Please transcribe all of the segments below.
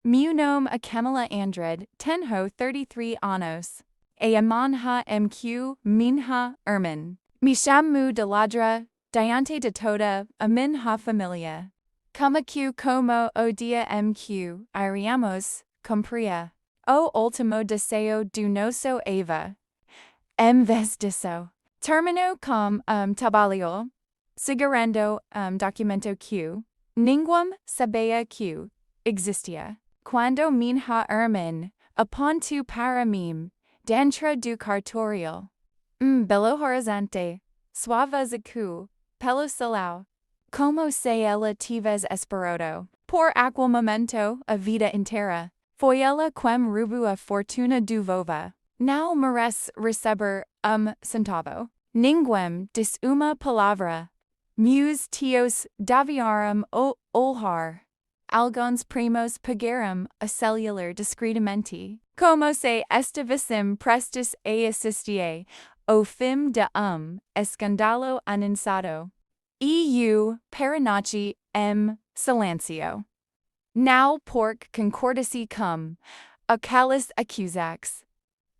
meu nome a Camila Andred, tenho 33 anos. E amanhã mq minha irmã. Me chamo de ladra, diante de toda a minha família. Como o dia mq iríamos, cumpria. O último deseo do nosso avô. Em vez disso, terminou com tabelião, segurando documento que ninguém sabia que existia. Quando minha irmã apontou para mim, dentro do cartório. Belo horizonte, suave acu, pelo salão. Como se ela tivesse esperado, por aquel momento, a vida inteira. Foi ela quem roubou a fortuna do vovô. Não merece receber centavo. Ninguém disse uma palavra. Meus tios deviaram olhar. Alguns primos pagaram a celular discretamente. Como se estivessem prestes a assistir ao fim de escândalo anunciado. Perinachi silêncio. Now pork concordacy cum, aquelas acusax.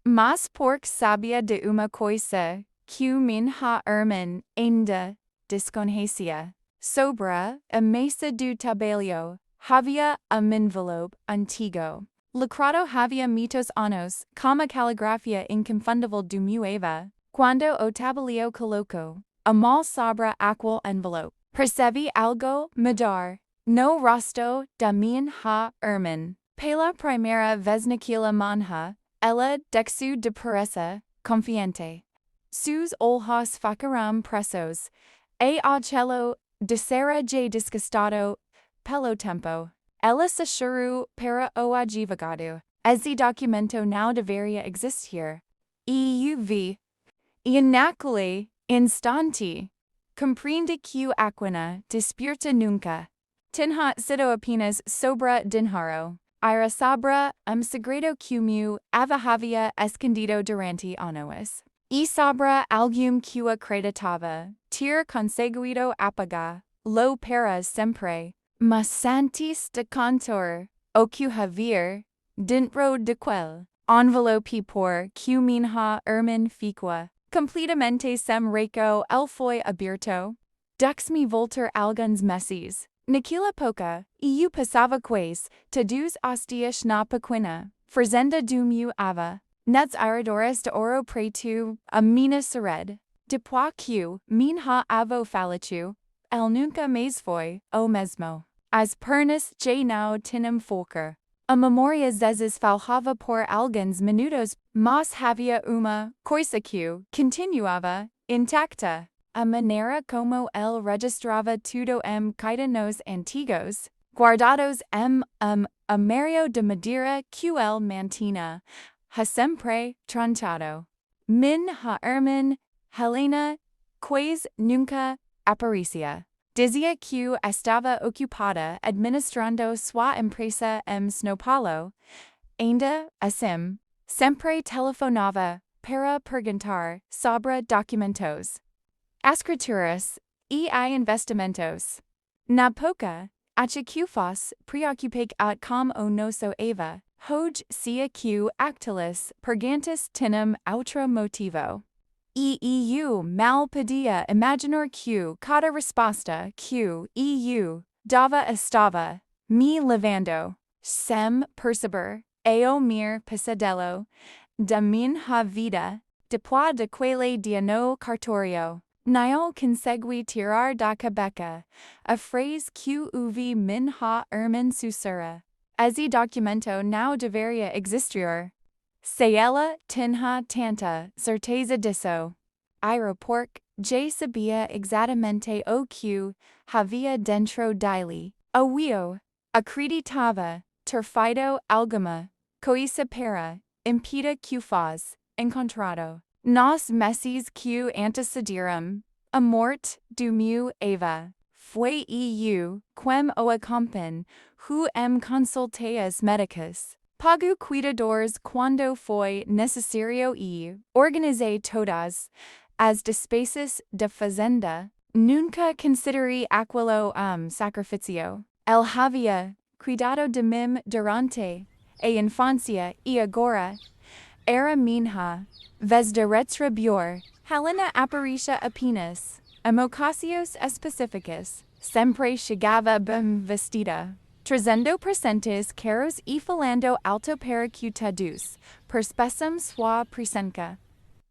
Mas pork sabia de uma coisa, que minha irmã ainda desconhecia. Sobre a mesa do tabelião, havia envelope antigo. Lacrado havia muitos anos, como a caligrafia inconfundível do meu avô. Quando o tabelião colocou a mão sobre aquel envelope, percebi algo mudar. No rosto da minha irmã. Pela primeira vez naquela manhã, ela deixou de parecer confiante. Seus olhos ficaram presos, e aquilo desera de desgastado pelo tempo. Ela se chorou para o advogado. Esse documento não deveria existir. E eu vi. E naquele instante, compreendi que aquina despierta nunca. Tinha sido apenas sobre dinheiro. Era sobre segredo que meu avô havia escondido durante anos. E sobre algum que acreditava ter conseguido apagar lo para sempre. Mas antes de contar o que havia dentro daquele envelope por que minha irmã ficou completamente sem reco ele foi aberto. Deixe-me voltar alguns meses. Naquela época, eu passava quase todos os dias na pequena fazenda do meu avô, nas arredores de Ouro Preto, a Minas Gerais. Depois que minha avó faleceu, ele nunca mais foi o mesmo. As pernas já não tinham força. A memória às vezes falhava por alguns minutos, mas havia uma coisa que continuava intacta. A maneira como ele registrava tudo cadernos antigos, guardados armário de madeira que ele mantinha, sempre trancado. Minha irmã, Helena, quase nunca aparecia. Dizia que estava ocupada administrando sua empresa São Paulo. Ainda assim, sempre telefonava para perguntar sobre documentos, escrituras e investimentos. Na pouca, acha que faz preocupado com o nosso avô, hoje se que aquelas perguntas tinham outro motivo. E eu mal podia imaginar que cada resposta que eu dava estava me levando, sem perceber, ao mir pesadelo da minha vida, depois daquele dia no cartório. Não consegui tirar da cabeça a frase que ouvi minha irmã sussurrar. Esse documento não deveria existir. Se ela tinha tanta certeza disso, porque já sabia exatamente o que havia dentro dele. Eu acreditava ter feito alguma coisa para impedir que fosse encontrado. Nos meses que antecederam a morte do meu avô, foi eu quem o acompanhou consultei as médicas. Pago cuidadores quando foi necessário e organizei todas as despesas da fazenda. Nunca considerei aquilo sacrifício. Ele havia cuidado de mim durante a infancia y agora era minha vez de retribuir. Helena aparicia apenas em ocasiões específicas, sempre chegava bem vestida, trazendo presentes caros e falando alto para que todos percebam sua presença.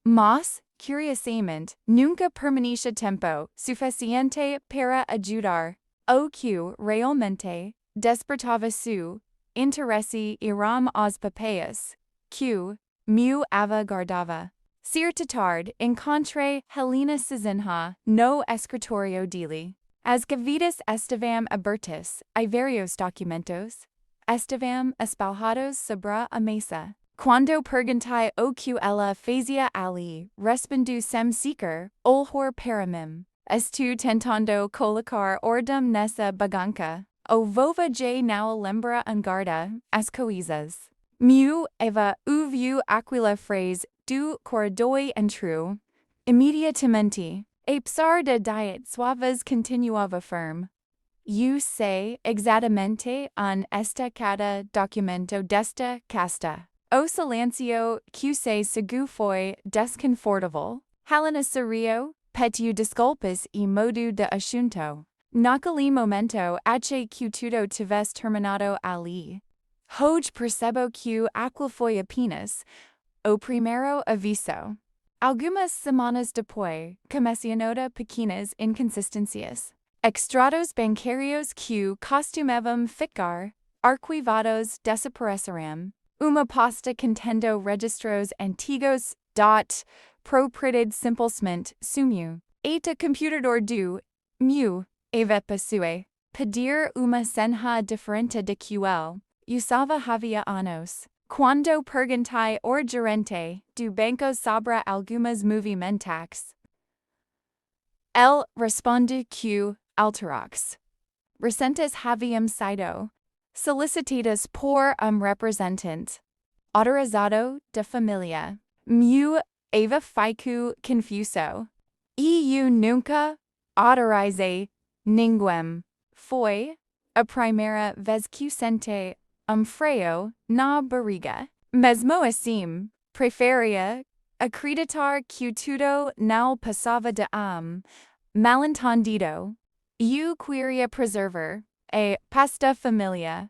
Mas, curiosamente, nunca permanecia tempo suficiente para ajudar o que realmente despertava seu interesse eram os papéis que meu avô guardava. Certa tarde, encontrei Helena sozinha no escritório dele. As gavetas estavam abertas e vários documentos estavam espalhados sobre a mesa. Quando perguntei o que ela fazia ali, respondeu sem sequer olhar para mim. Estou tentando colocar ordem nessa bagunça. O vovô já não lembra em guarda as coisas. Meu avô ouviu aquela frase do corredor entrou. Imediatamente, apesar de diet suaves continuava firme. Eu sei exatamente onde está cada documento desta casta. O silêncio que se seguiu foi desconfortável. Helena sorriu, pediu desculpas e mudou de assunto. Naquele momento achei que tudo tivesse terminado ali. Hoje percebo que aquilo foi apenas o primeiro aviso. Algumas semanas depois, comecei a notar pequenas inconsistências. Extratos bancários que costumavam ficar arquivados desapareceram. Uma pasta contendo registros antigos propriedade simplesmente sumiu. E o computador do meu avô passou pedir uma senha diferente de que ele usava havia anos. Quando perguntei ao gerente do banco sobre algumas movimentos, ele respondeu que alterações recentes haviam sido solicitadas por representante autorizado de família. Meu avô ficou confuso. E eu nunca autorizei ninguém. Foi a primeira vez que senti freio na barriga. Mesmo assim, preferia acreditar que tudo não passava de mal-entendido. Eu queria preservar a paz da família.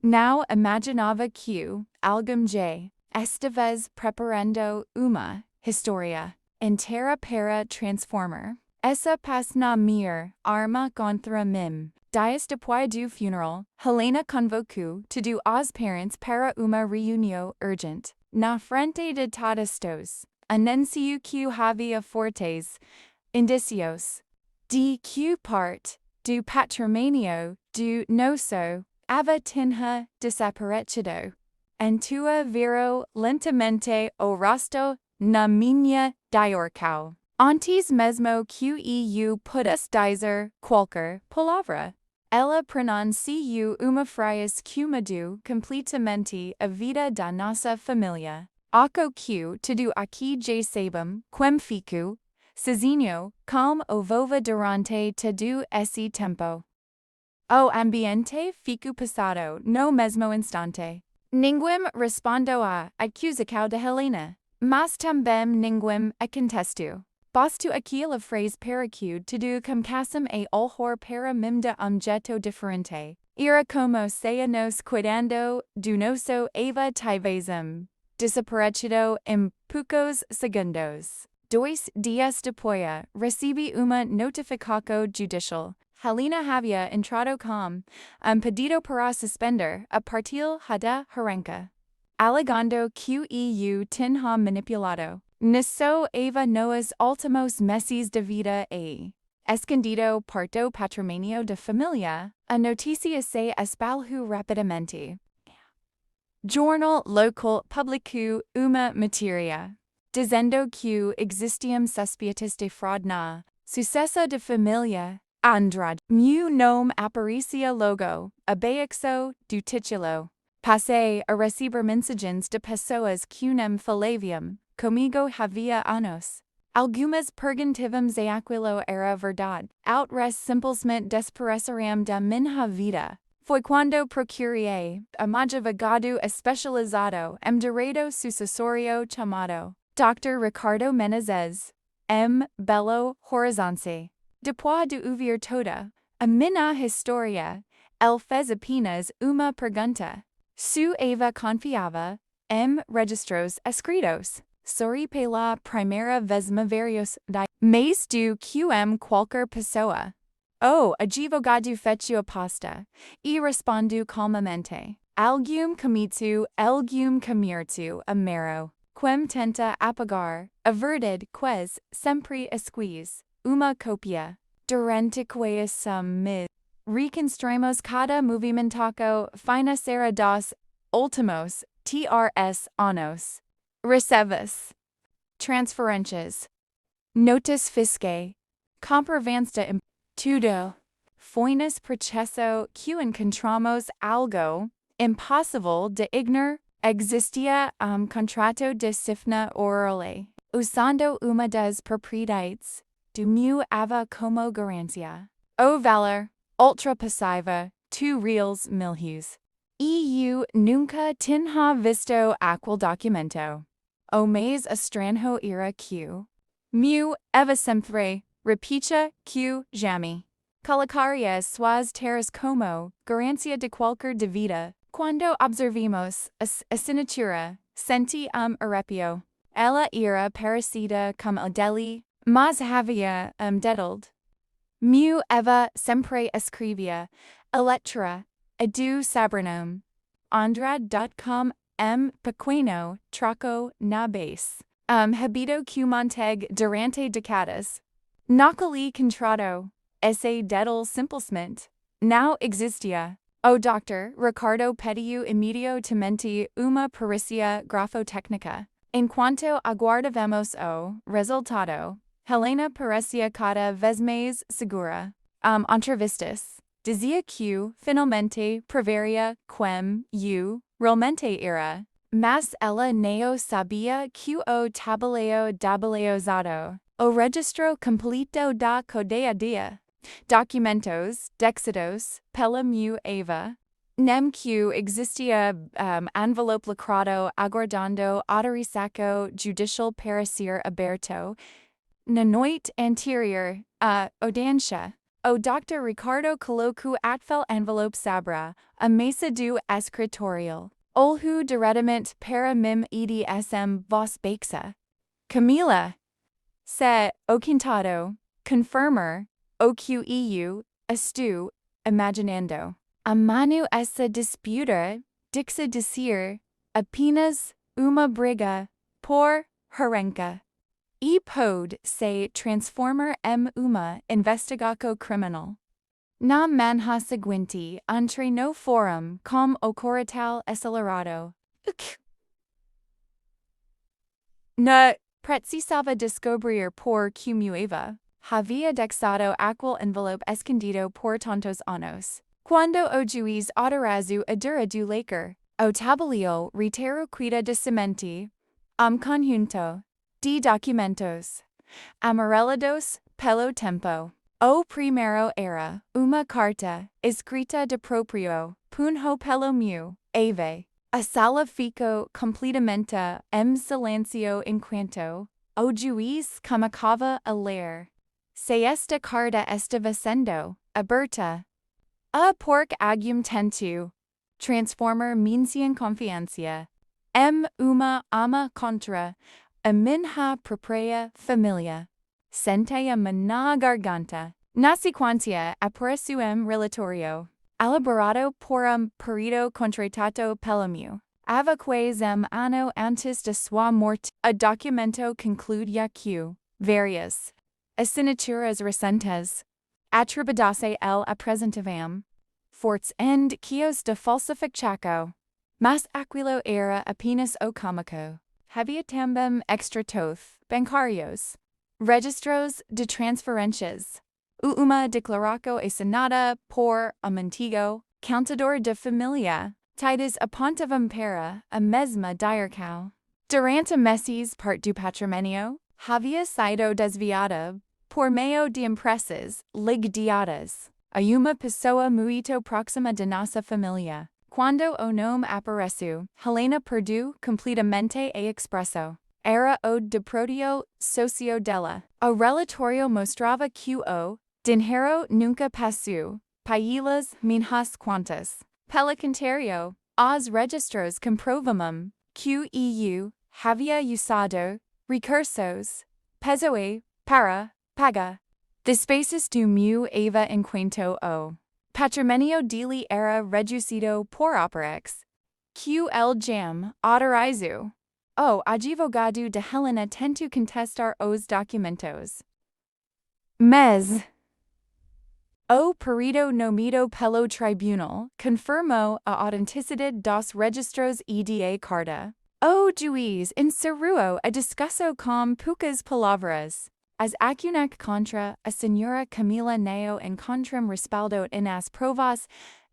Não imaginava que alguém já estivesse preparando uma história inteira para transformar essa paz na minha arma contra mim. Dias depois do funeral, Helena convocou todos os parentes para uma reunião urgente. Na frente de todos, anunciou que havia fortes indícios de que parte do patrimônio do Nosso Avô tinha desaparecido. Então virou lentamente o rosto na minha direção. Antes mesmo que eu pudesse dizer qualquer palavra, ela pronunciou uma frase que mudou completamente a vida da nossa família. Acho que tudo aqui já sabem como fico sozinho com o vovô durante todo esse tempo. O ambiente ficou passado no mesmo instante. Ninguém respondeu à acusação de Helena, mas também ninguém a contestou. Basto aquela frase para que tudo começasse a olhar para mim de jeito diferente. Era como se nos cuidando do nosso avô tivessem desaparecido em poucos segundos. 2 dias depois, recebi uma notificação judicial. Helena havia entrado com pedido para suspender a partir da herança, alegando que eu tinha manipulado Nosso Avô nos últimos meses de vida e escondido parte do patrimônio da família. A notícia se espalhou rapidamente. Jornal local publicou uma matéria dizendo que existiam suspeitas de fraude na sucessão de família. Andrade. Meu nome aparecia logo abaixo do título. Passei a receber mensagens de pessoas que não falavam comigo havia anos. Algumas perguntavam se aquilo era verdade. Outras simplesmente desapareceram da minha vida. Foi quando procurei advogado especializado direito sucessorio chamado Dr. Ricardo Menezes, Belo Horizonte. Depois de ouvir toda a minha história, ele fez apenas uma pergunta. Eva confiava registros escritos. Sorri pela primeira vez vários mais do que qualquer pessoa. O advogado fechou a pasta e respondeu calmamente. Algum caminho, algum caminho amaro. Quem tenta apagar a verdade quase sempre esquece uma cópia. Durante essa reconstruimos cada movimento financeiro dos últimos 3 anos. Recebes, transferências, notas fiscais, comprovantes de tudo. Foi nesse processo que encontramos algo impossível de ignorar. Existia contrato de cifra orale, usando uma das propriedades do meu avô como garantia. O valor ultrapassava R$2.000. Eu nunca tinha visto aquele documento. O mais estranho era que meu avô sempre repetia que jamais colocaria suas terras como garantia de qualquer dívida. Quando observamos a assinatura, senti arrepio. Ela era parecida com a dele, mas havia detalhado. Meu avô sempre escrevia a letra do sobrenome. Andra.com pequeno troco na base. Habito que manteg durante décadas. Naquele contrato, esse detalhe simplesmente não existia. O Dr. Ricardo pediu imediatamente uma perícia grafotécnica. Enquanto aguardávamos o resultado, Helena parecia cada vez mais segura. Entrevistas. Dizia que, finalmente, preveria quem eu realmente era. Mas ela não sabia que o tabelião usado, o registro completo da codeia documentos dexidos pela minha avó, nem que existia envelope lacrado aguardando autorização judicial para ser aberto. Na noite anterior à audiência, o Dr. Ricardo colocou aquele envelope sobre a mesa do escritório. Olhou diretamente para mim e disse voz baixa: Camila, se o tentado confirmar o que eu estou imaginando. A mano essa disputa dixe dizer apenas uma briga por herança. E pode se transformar em uma investigação criminal. Na manhã seguinte, entrei no fórum com o coração acelerado. Na precisava descobrir por que meu avô havia deixado aquele envelope escondido por tantos anos. Quando o juiz autorizou a dura do leitor, o tabelião reiterou cuida de semente, conjunto de documentos amarelados pelo tempo. O primeiro era uma carta escrita de proprio punho pelo meu avô. A sala ficou completamente em silêncio enquanto o juiz começava a ler. Se esta carta estava sendo aberta, a por algum tento transformar minha confiança em uma arma contra a minha própria família. Sentei-me na garganta. Na sequência, apareceu relatório, elaborado por perito contratado pelo meu avô quase ano antes de sua morte. O documento concluía que várias assinaturas recentes atribuídas-se ele apresentavam fortes indícios de falsificação. Mas aquilo era apenas o cômico. Havia também extratos bancários, registros de transferências, uma declaração assinada por antigo contador de família. Todos apontavam para a mesma direção. Durante meses parte do patrimônio havia sido desviada por meio de empresas liquidadas. a uma pessoa muito próxima de nossa família. Quando o nome apareceu, Helena perdeu completamente a expressão. Era o depródio socio dela. O relatório mostrava que o dinheiro nunca passou pelas minhas contas. Pelo contrário, os registros comprovam que o EU havia usado recursos pessoais para pagar despesas do meu avô enquanto o patrimônio dele era reduzido por operex que el jam autorizou. O advogado de Helena tentou contestar os documentos. Mas o perito nomeado pelo tribunal confirmou a autenticidade dos registros e da carta. O juiz encerrou a discussão com poucas palavras. As acunac contra a senhora Camila não encontram respaldo nas provas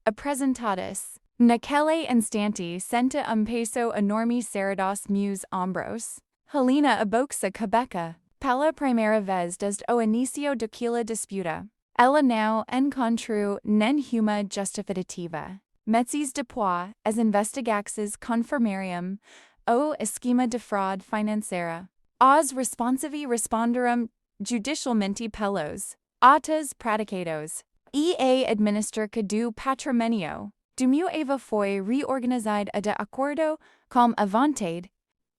apresentadas. Naquele instante senta peso enorme dos meus ombros. Helena aboxa cabeça. Pela primeira vez desde o início daquela disputa. Ela não encontrou nenhuma justificativa. Meses depois, as investigações confirmaram o esquema de fraude financeira. Os responsáveis responderam judicialmente pelos atos praticados e a administração do patrimônio. Do meu avô foi reorganizada de acordo com a vontade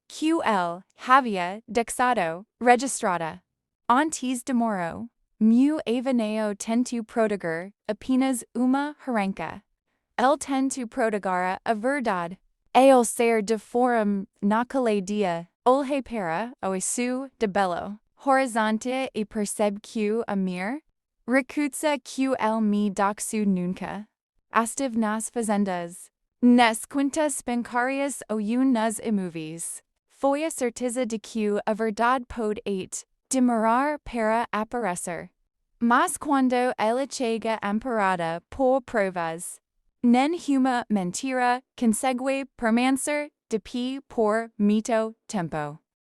que ele havia deixado registrada. Antes de morrer, meu avô não tentou proteger apenas uma herança. Ele tentou proteger a verdade. Ele ser de forma naquele dia, olhe para o seu de belo horizonte e percebe que a minha recursa que ele me doxou nunca estive nas fazendas, nas contas bancárias ou nas imóveis. Foi a certeza de que a verdade pode demorar para aparecer. Mas quando ela chega amparada por provas, nenhuma mentira consegue permanecer de pé por muito tempo.